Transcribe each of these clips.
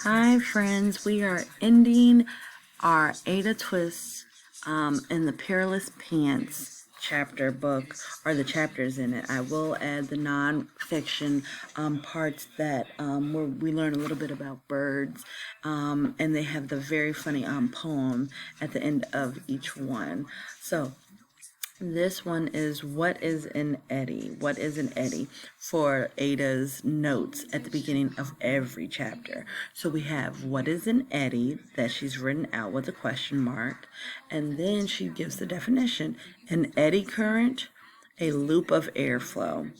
Hi, friends. We are ending our Ada Twist in the Perilous Pants chapter book, or the chapters in it. I will add the non-fiction parts that where we learn a little bit about birds, and they have the very funny poem at the end of each one. So this one is What is an Eddy? What is an eddy? For Ada's notes at the beginning of every chapter. So we have what is an eddy that she's written out with a question mark, and then she gives the definition: an eddy current, a loop of airflow.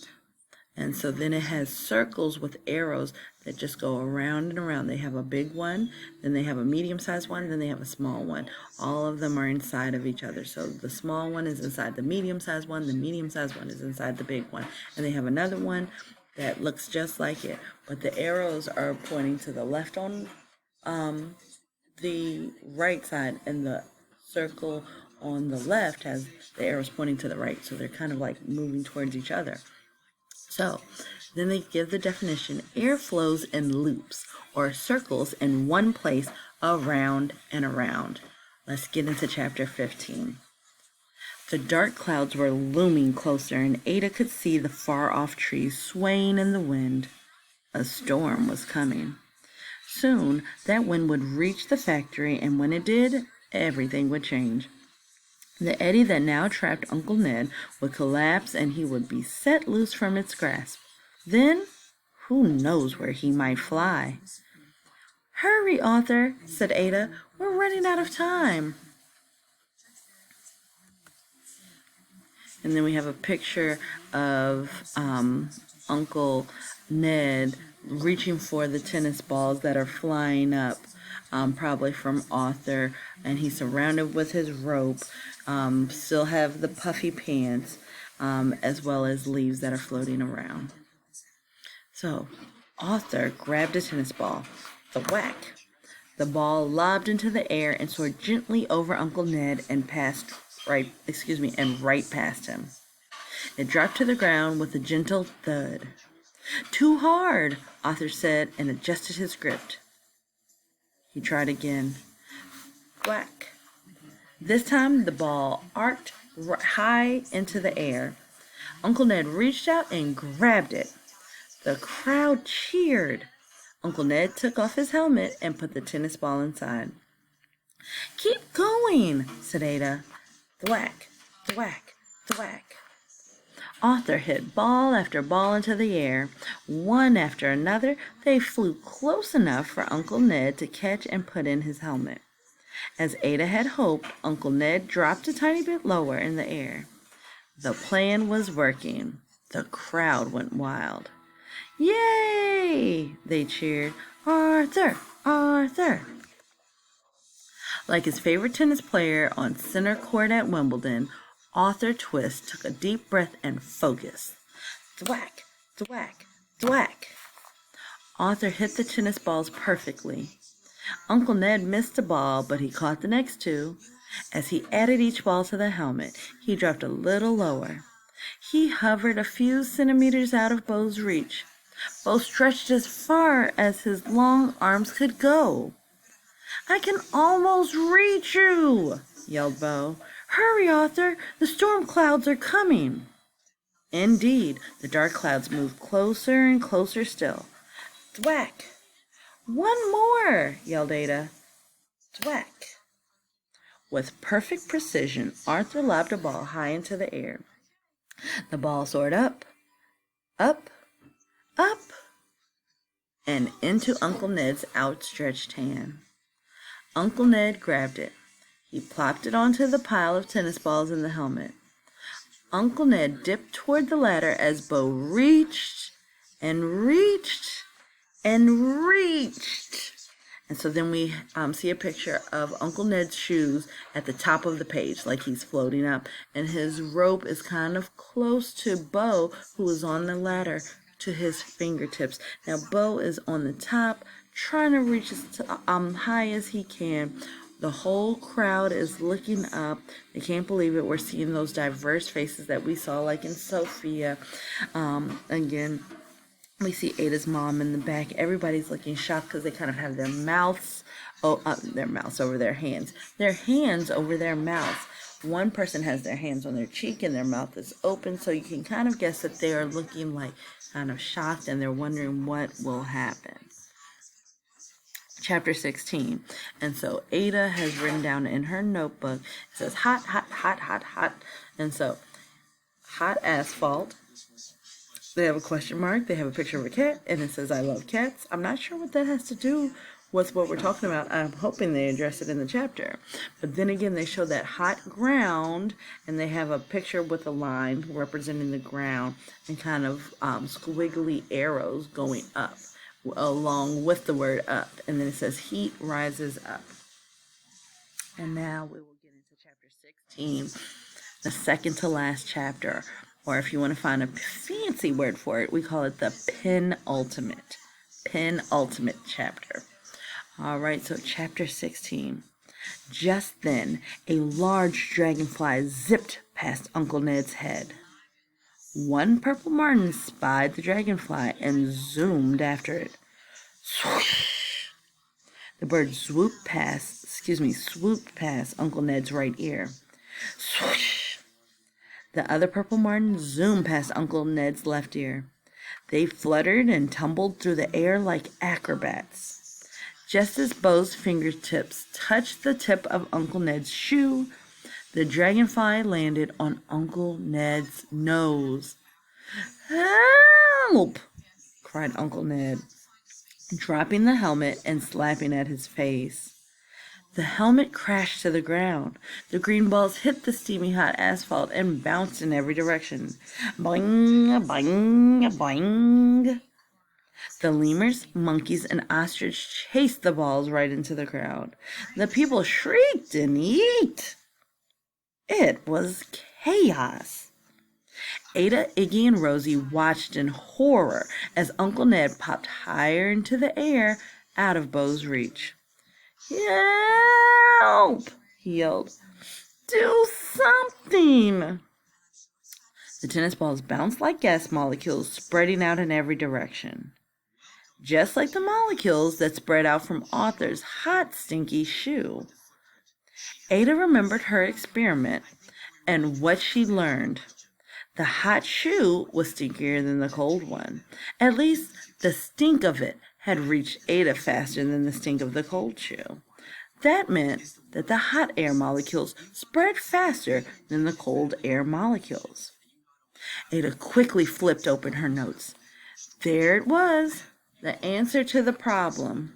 And so then it has circles with arrows that just go around and around. They have a big one, then they have a medium-sized one, then they have a small one. All of them are inside of each other. So the small one is inside the medium-sized one, the medium-sized one is inside the big one. And they have another one that looks just like it, but the arrows are pointing to the left on the right side, and the circle on the left has the arrows pointing to the right. So they're kind of like moving towards each other. So then they give the definition: air flows in loops or circles in one place around and around. Let's get into chapter 15. The dark clouds were looming closer, and Ada could see the far-off trees swaying in the wind. A storm was coming. Soon that wind would reach the factory, and when it did, everything would change. The eddy that now trapped Uncle Ned would collapse, and he would be set loose from its grasp. Then, who knows where he might fly? "Hurry, Arthur," said Ada. "We're running out of time." And then we have a picture of Uncle Ned reaching for the tennis balls that are flying up, probably from Arthur, and he's surrounded with his rope. Still have the puffy pants, as well as leaves that are floating around. So Arthur grabbed a tennis ball. The whack! The ball lobbed into the air and soared gently over Uncle Ned and right past him. It dropped to the ground with a gentle thud. "Too hard," Arthur said, and adjusted his grip. He tried again. Whack! This time the ball arced high into the air. Uncle Ned reached out and grabbed it. The crowd cheered. Uncle Ned took off his helmet and put the tennis ball inside. "Keep going," said Ada. Thwack, thwack, thwack. Arthur hit ball after ball into the air. One after another, they flew close enough for Uncle Ned to catch and put in his helmet. As Ada had hoped, Uncle Ned dropped a tiny bit lower in the air. The plan was working. The crowd went wild. "Yay!" they cheered. "Arthur! Arthur!" Like his favorite tennis player on center court at Wimbledon, Arthur Twist took a deep breath and focused. Thwack! Thwack! Thwack! Arthur hit the tennis balls perfectly. Uncle Ned missed a ball, but he caught the next two. As he added each ball to the helmet, he dropped a little lower. He hovered a few centimeters out of Bo's reach. Bo stretched as far as his long arms could go. "I can almost reach you," yelled Bo. "Hurry, Arthur, the storm clouds are coming." Indeed, the dark clouds moved closer and closer still. Thwack! "One more," yelled Ada. Thwack! With perfect precision, Arthur lobbed a ball high into the air. The ball soared up, up, up, and into Uncle Ned's outstretched hand. Uncle Ned grabbed it. He plopped it onto the pile of tennis balls in the helmet. Uncle Ned dipped toward the ladder as Bo reached and reached and reached. And so then we see a picture of Uncle Ned's shoes at the top of the page, like he's floating up. And his rope is kind of close to Bo, who is on the ladder, to his fingertips. Now Bo is on the top, trying to reach as high as he can. The whole crowd is looking up. They can't believe it. We're seeing those diverse faces that we saw, like in Sophia. Again, We see Ada's mom in the back. Everybody's looking shocked because they kind of have their mouths, their mouths over their hands. Their hands over their mouths. One person has their hands on their cheek and their mouth is open, so you can kind of guess that they are looking like kind of shocked and they're wondering what will happen. Chapter 16. And so Ada has written down in her notebook, it says hot, hot, hot, hot, hot. And so hot asphalt. They have a question mark. They have a picture of a cat, and it says, I love cats. I'm not sure what that has to do with what we're talking about. I'm hoping they address it in the chapter. But then again, they show that hot ground, and they have a picture with a line representing the ground and kind of squiggly arrows going up along with the word up. And then it says, heat rises up. And now we will get into chapter 16, the second to last chapter. Or if you want to find a fancy word for it, we call it the penultimate chapter. All right, so chapter 16. Just then, a large dragonfly zipped past Uncle Ned's head. One purple martin spied the dragonfly and zoomed after it. Swoosh! The bird swooped past Uncle Ned's right ear. Swoosh! The other purple martin zoomed past Uncle Ned's left ear. They fluttered and tumbled through the air like acrobats. Just as Bo's fingertips touched the tip of Uncle Ned's shoe, the dragonfly landed on Uncle Ned's nose. Help! Cried Uncle Ned, dropping the helmet and slapping at his face. The helmet crashed to the ground. The green balls hit the steamy hot asphalt and bounced in every direction. Boing, boing, boing. The lemurs, monkeys, and ostrich chased the balls right into the crowd. The people shrieked and yeeked. It was chaos. Ada, Iggy, and Rosie watched in horror as Uncle Ned popped higher into the air out of Bo's reach. Help! He yelled. Do something! The tennis balls bounced like gas molecules, spreading out in every direction. Just like the molecules that spread out from Arthur's hot, stinky shoe. Ada remembered her experiment and what she learned. The hot shoe was stinkier than the cold one. At least the stink of it had reached Ada faster than the stink of the cold shoe. That meant that the hot air molecules spread faster than the cold air molecules. Ada quickly flipped open her notes. There it was, the answer to the problem.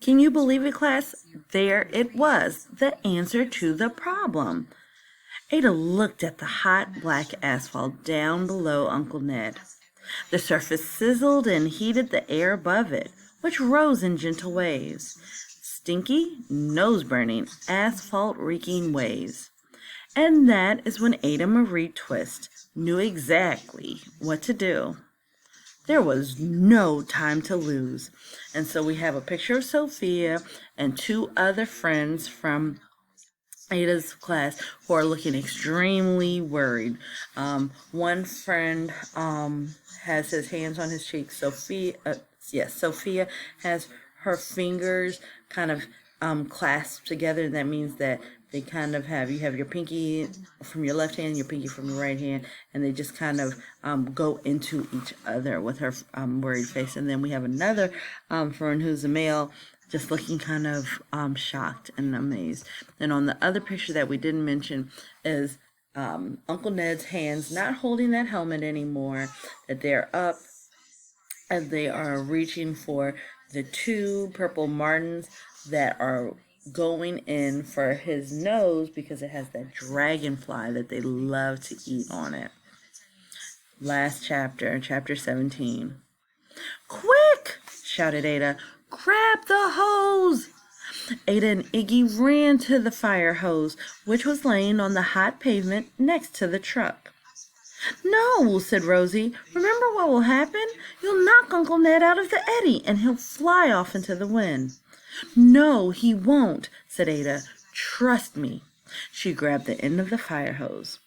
Can you believe it, class? There it was, the answer to the problem. Ada looked at the hot black asphalt down below Uncle Ned. The surface sizzled and heated the air above it, which rose in gentle waves. Stinky, nose-burning, asphalt-reeking waves. And that is when Ada Marie Twist knew exactly what to do. There was no time to lose. And so we have a picture of Sophia and two other friends from Ada's class who are looking extremely worried. One friend has his hands on his cheek. Sophia has her fingers kind of clasped together. That means that they kind of you have your pinky from your left hand, your pinky from your right hand, and they just kind of go into each other with her worried face. And then we have another friend who's a male, just looking kind of shocked and amazed. And on the other picture that we didn't mention is Uncle Ned's hands not holding that helmet anymore, that they're up and they are reaching for the two purple martins that are going in for his nose because it has that dragonfly that they love to eat on it. Last chapter, chapter 17. Quick! Shouted Ada. Grab the hose! Ada and Iggy ran to the fire hose, which was laying on the hot pavement next to the truck. No, said Rosie. Remember what will happen? You'll knock Uncle Ned out of the eddy, and he'll fly off into the wind. No, he won't, said Ada. Trust me. She grabbed the end of the fire hose.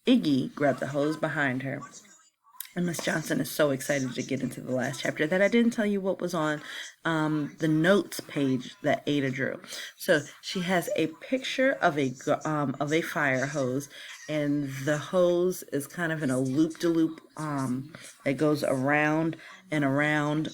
Iggy grabbed the hose behind her. And Miss Johnson is so excited to get into the last chapter that I didn't tell you what was on the notes page that Ada drew. So she has a picture of a fire hose, and the hose is kind of in a loop-de-loop that goes around and around.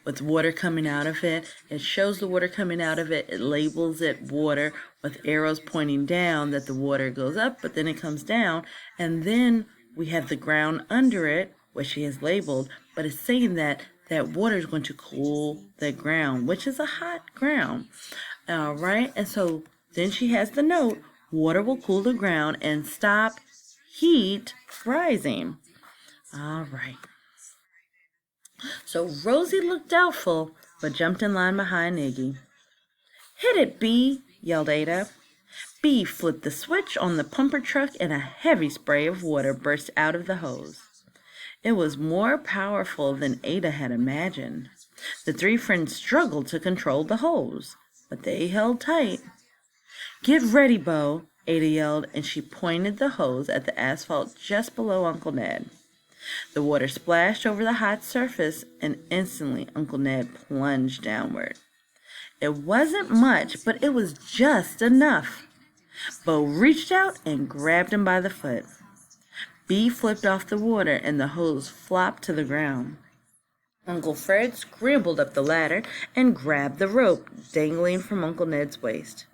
With water coming out of it. It shows the water coming out of it. It labels it water with arrows pointing down that the water goes up, but then it comes down. And then we have the ground under it, which she has labeled, but it's saying that that water is going to cool the ground, which is a hot ground. All right. And so then she has the note, water will cool the ground and stop heat rising. All right. So Rosie looked doubtful, but jumped in line behind Iggy. Hit it, Bee, yelled Ada. Bee flipped the switch on the pumper truck and a heavy spray of water burst out of the hose. It was more powerful than Ada had imagined. The three friends struggled to control the hose, but they held tight. Get ready, Bo, Ada yelled, and she pointed the hose at the asphalt just below Uncle Ned. The water splashed over the hot surface, and instantly Uncle Ned plunged downward. It wasn't much, but it was just enough. Bo reached out and grabbed him by the foot. Bee flipped off the water, and the hose flopped to the ground. Uncle Fred scrambled up the ladder and grabbed the rope dangling from Uncle Ned's waist.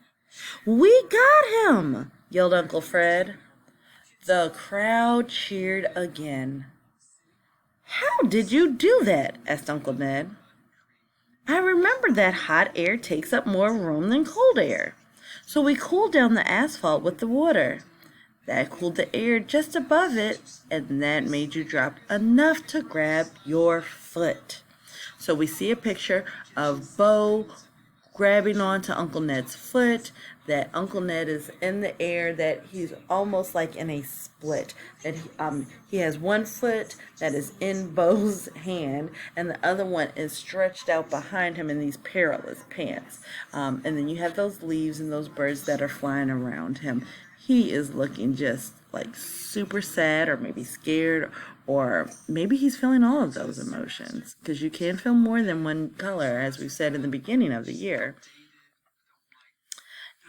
"We got him!" yelled Uncle Fred. The crowd cheered again. "How did you do that?" asked Uncle Ned. "I remember that hot air takes up more room than cold air. So we cooled down the asphalt with the water. That cooled the air just above it, and that made you drop enough to grab your foot." So we see a picture of Bo grabbing onto Uncle Ned's foot, that Uncle Ned is in the air, that he's almost like in a split, that he has one foot that is in Bo's hand and the other one is stretched out behind him in these Perilous pants. And then you have those leaves and those birds that are flying around him. He is looking just like super sad, or maybe scared, or maybe he's feeling all of those emotions, because you can feel more than one color, as we said in the beginning of the year.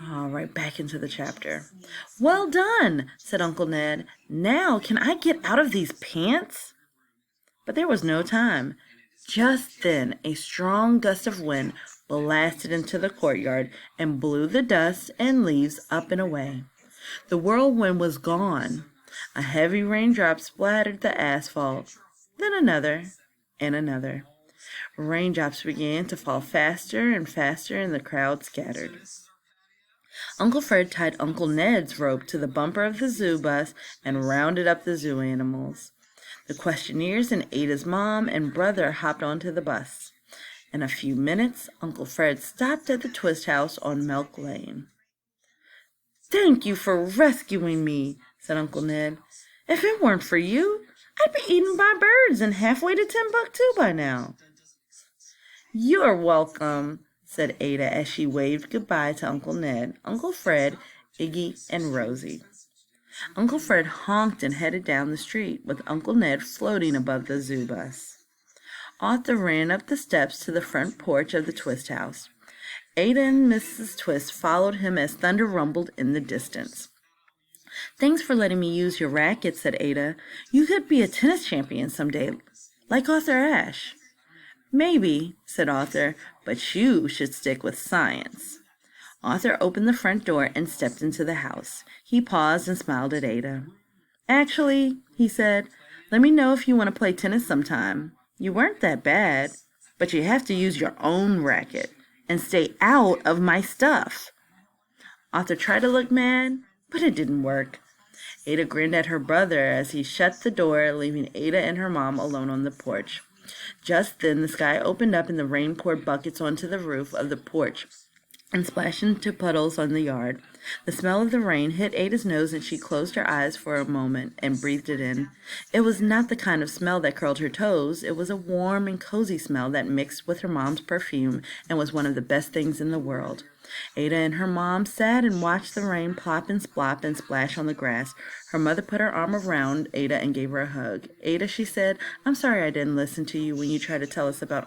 All right, back into the chapter. "Well done," said Uncle Ned. "Now can I get out of these pants?" But there was no time. Just then a strong gust of wind blasted into the courtyard and blew the dust and leaves up and away. The whirlwind was gone. A heavy raindrop splattered the asphalt, then another and another. Raindrops began to fall faster and faster, and the crowd scattered. Uncle Fred tied Uncle Ned's rope to the bumper of the zoo bus and rounded up the zoo animals. The questionnaires and Ada's mom and brother hopped onto the bus. In a few minutes, Uncle Fred stopped at the Twist House on Milk Lane. "Thank you for rescuing me," said Uncle Ned. "If it weren't for you, I'd be eaten by birds and halfway to Timbuktu by now." "You're welcome," said Ada as she waved goodbye to Uncle Ned, Uncle Fred, Iggy, and Rosie. Uncle Fred honked and headed down the street, with Uncle Ned floating above the zoo bus. Arthur ran up the steps to the front porch of the Twist House. Ada and Mrs. Twist followed him as thunder rumbled in the distance. "Thanks for letting me use your racket," said Ada. "You could be a tennis champion someday, like Arthur Ashe." "Maybe," said Arthur, "but you should stick with science." Arthur opened the front door and stepped into the house. He paused and smiled at Ada. "Actually," he said, "let me know if you want to play tennis sometime. You weren't that bad, but you have to use your own racket and stay out of my stuff." Arthur tried to look mad, but it didn't work. Ada grinned at her brother as he shut the door, leaving Ada and her mom alone on the porch. Just then the sky opened up and the rain poured buckets onto the roof of the porch, and splashed into puddles on the yard. The smell of the rain hit Ada's nose, and she closed her eyes for a moment and breathed it in. It was not the kind of smell that curled her toes. It was a warm and cozy smell that mixed with her mom's perfume and was one of the best things in the world. Ada and her mom sat and watched the rain plop and splop and splash on the grass. Her mother put her arm around Ada and gave her a hug. "Ada," she said, "I'm sorry I didn't listen to you when you tried to tell us about